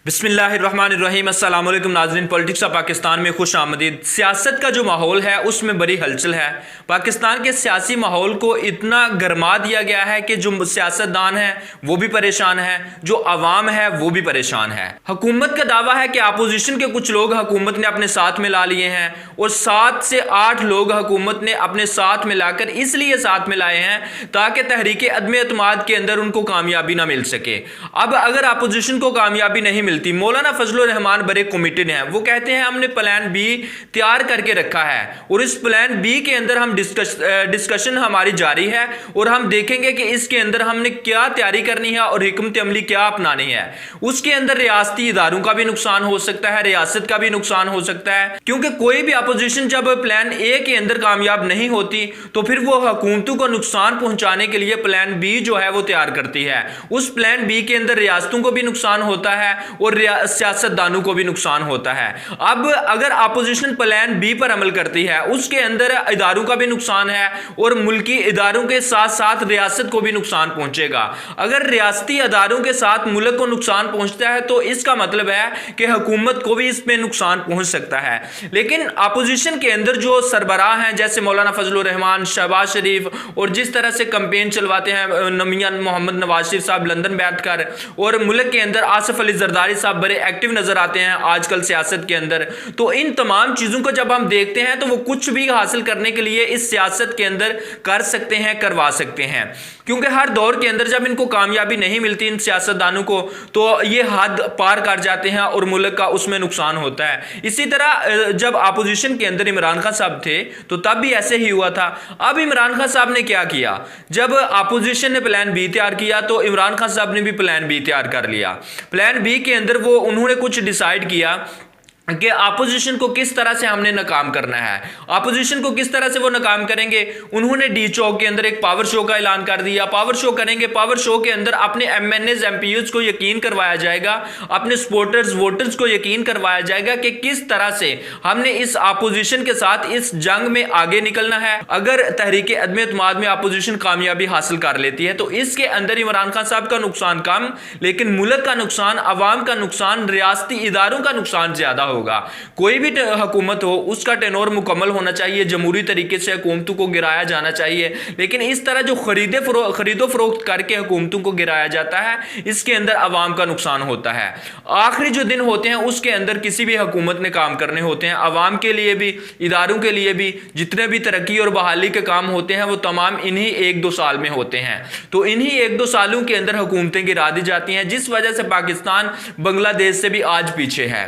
बिस्मिल्लाहिर्रहमानिर्रहीम अस्सलाम वालेकुम नाज़रीन। पॉलिटिक्स ऑफ पाकिस्तान में खुश आमदीद। सियासत का जो माहौल है उसमें बड़ी हलचल है। पाकिस्तान के सियासी माहौल को इतना गरमा दिया गया है कि जो सियासतदान हैं वो भी परेशान है, जो आवाम है वो भी परेशान है। हुकूमत का दावा है कि अपोजिशन के कुछ लोग हुकूमत ने अपने साथ में ला लिए हैं और 7 से 8 लोग हुकूमत ने अपने साथ में लाकर इसलिए साथ में लाए हैं ताकि तहरीक अदम एतमाद के अंदर उनको कामयाबी ना मिल सके। अब अगर अपोजिशन को कामयाबी नहीं मौलाना फजलुर रहमान बड़े कमिटेड हैं। वो कहते हैं हमने प्लान बी तैयार करके रखा है और इस प्लान बी के अंदर हम डिस्कशन हमारी जारी है और हम देखेंगे कि इसके अंदर हमने क्या तैयारी करनी है और हिकमत अमली क्या अपनानी है। उसके अंदर रियासती इदारों का भी नुकसान हो सकता है, रियासत का भी नुकसान हो सकता है, क्योंकि कोई भी अपोजिशन जब प्लान ए के अंदर कामयाब नहीं होती तो फिर वो हुकूमतों को नुकसान पहुंचाने के लिए प्लान बी जो है वो तैयार करती है। उस प्लान बी के अंदर रियासतों को भी नुकसान होता है और सियासतदानों को भी नुकसान होता है। अब अगर अपोजिशन प्लान बी पर अमल करती है उसके अंदर इदारों का भी नुकसान है और मुल्की इदारों के साथ साथ रियासत को भी नुकसान पहुंचेगा। अगर रियासती इदारों के साथ मुल्क को नुकसान पहुंचता है तो इसका मतलब है कि हुकूमत को भी इसमें नुकसान पहुंच सकता है। लेकिन अपोजिशन के अंदर जो सरबराह हैं जैसे मौलाना फजलुर रहमान, शहबाज शरीफ और जिस तरह से कैंपेन चलवाते हैं मियां मोहम्मद नवाज शरीफ साहब लंदन बैठकर, और मुल्क के अंदर आसिफ अली जरदारी साहब बड़े एक्टिव नजर आते हैं आजकल सियासत के अंदर, तो इन तमाम चीजों को जब हम देखते हैं तो वो कुछ भी हासिल करने के लिए इस सियासत के अंदर कर सकते हैं, करवा सकते हैं। क्योंकि हर दौर के अंदर जब इनको कामयाबी नहीं मिलती इन सियासतदानों को तो ये हद पार कर जाते हैं और मुल्क का उसमें नुकसान होता है। इसी तरह जब अपोजिशन के अंदर इमरान खान साहब थे तो तब भी ऐसे ही हुआ था। अब इमरान खान साहब ने क्या किया, जब अपोजिशन ने प्लान बी तैयार किया तो इमरान खान साहब ने भी प्लान बी तैयार कर लिया। प्लान बी के अंदर वो उन्होंने कुछ डिसाइड किया कि अपोजिशन को किस तरह से हमने नाकाम करना है। अपोजिशन को किस तरह से वो नाकाम करेंगे, उन्होंने डी चौक के अंदर एक पावर शो का ऐलान कर दिया। पावर शो करेंगे, पावर शो के अंदर अपने एमएनएज एमपीयूज को यकीन करवाया जाएगा, अपने सपोर्टर्स वोटर्स को यकीन करवाया जाएगा कि किस तरह से हमने इस अपोजिशन के साथ इस जंग में आगे निकलना है। अगर तहरीक अदम एतमाद में अपोजिशन कामयाबी हासिल कर लेती है तो इसके अंदर इमरान खान साहब का नुकसान कम, लेकिन मुल्क का नुकसान, अवाम का नुकसान, रियासती इदारों का नुकसान ज्यादा होगा। कोई भी हुकूमत हो उसका टेनोर मुकम्मल होना चाहिए, जमहूरी तरीके से हुकूमतों को गिराया जाना चाहिए, लेकिन इस तरह जो खरीदो फरोख्त करके हुकूमतों को गिराया जाता है इसके अंदर अवाम का नुकसान होता है। आखिरी जो दिन होते हैं उसके अंदर किसी भी हुकूमत ने काम करने होते हैं, अवाम के लिए भी, इदारों के लिए भी, जितने भी तरक्की और बहाली के काम होते हैं वो तमाम इन्हीं 1-2 साल में होते हैं। तो इन्हीं 1-2 सालों के अंदर हुकूमतें गिरा दी जाती हैं, जिस वजह से पाकिस्तान बांग्लादेश से भी आज पीछे है।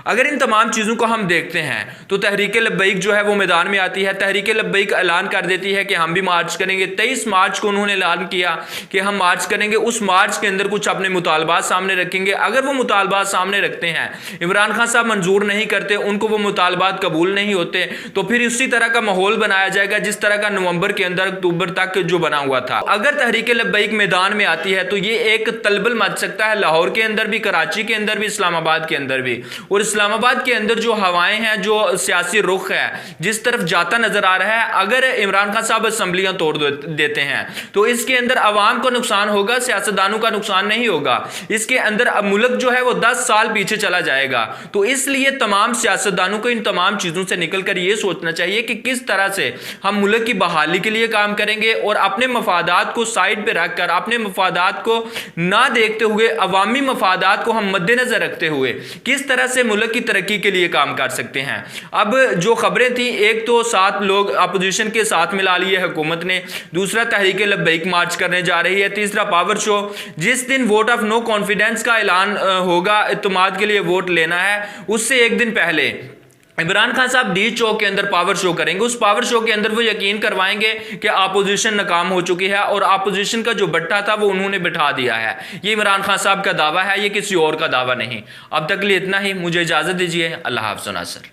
अगर इन तमाम चीज़ों को हम देखते हैं तो तहरीक लब्बैक जो है वो मैदान में आती है। तहरीक लब्बैक ऐलान कर देती है कि हम भी मार्च करेंगे। 23 मार्च को उन्होंने ऐलान किया कि हम मार्च करेंगे। उस मार्च के अंदर कुछ अपने मुतालबात सामने रखेंगे। अगर वो मुतालबात सामने रखते हैं, इमरान खान साहब मंजूर नहीं करते, उनको वो मुतालबात कबूल नहीं होते, तो फिर उसी तरह का माहौल बनाया जाएगा जिस तरह का नवंबर के अंदर अक्टूबर तक जो बना हुआ था। अगर तहरीक लब्बैक मैदान में आती है तो ये एक तलबल मच सकता है लाहौर के अंदर भी, कराची के अंदर भी, इस्लामाबाद के अंदर भी। और इस्लामाबाद के अंदर जो हवाएं हैं, जो सियासी रुख है जिस तरफ जाता नजर आ रहा है, अगर इमरान खान साहब असेंबलियां तोड़ देते हैं तो इसके अंदर अवाम को नुकसान होगा, सियासतदानों का नुकसान नहीं होगा। इसके अंदर मुल्क जो है वो 10 साल पीछे चला जाएगा। तो इसलिए तमाम सियासतदानों को इन तमाम चीजों से निकलकर यह सोचना चाहिए कि किस तरह से हम मुल्क की बहाली के लिए काम करेंगे और अपने मफादात को साइड पर रखकर, अपने मफादात को ना देखते हुए, अवामी मफादात को हम मद्देनजर रखते हुए किस तरह से मुल्क की तरक्की के लिए काम कर सकते हैं। अब जो खबरें थी, एक तो 7 लोग अपोजिशन के साथ मिला लिए हुकूमत ने, दूसरा तहरीक लब्बैक मार्च करने जा रही है, तीसरा पावर शो। जिस दिन वोट ऑफ नो कॉन्फिडेंस का ऐलान होगा, इत्तेमाद के लिए वोट लेना है, उससे एक दिन पहले इमरान खान साहब डी चौक के अंदर पावर शो करेंगे। उस पावर शो के अंदर वो यकीन करवाएंगे कि अपोजिशन नाकाम हो चुकी है और अपोजिशन का जो बट्टा था वो उन्होंने बिठा दिया है। ये इमरान खान साहब का दावा है, ये किसी और का दावा नहीं। अब तक लिए इतना ही, मुझे इजाजत दीजिए। अल्लाह हाफ़िज़ नासर।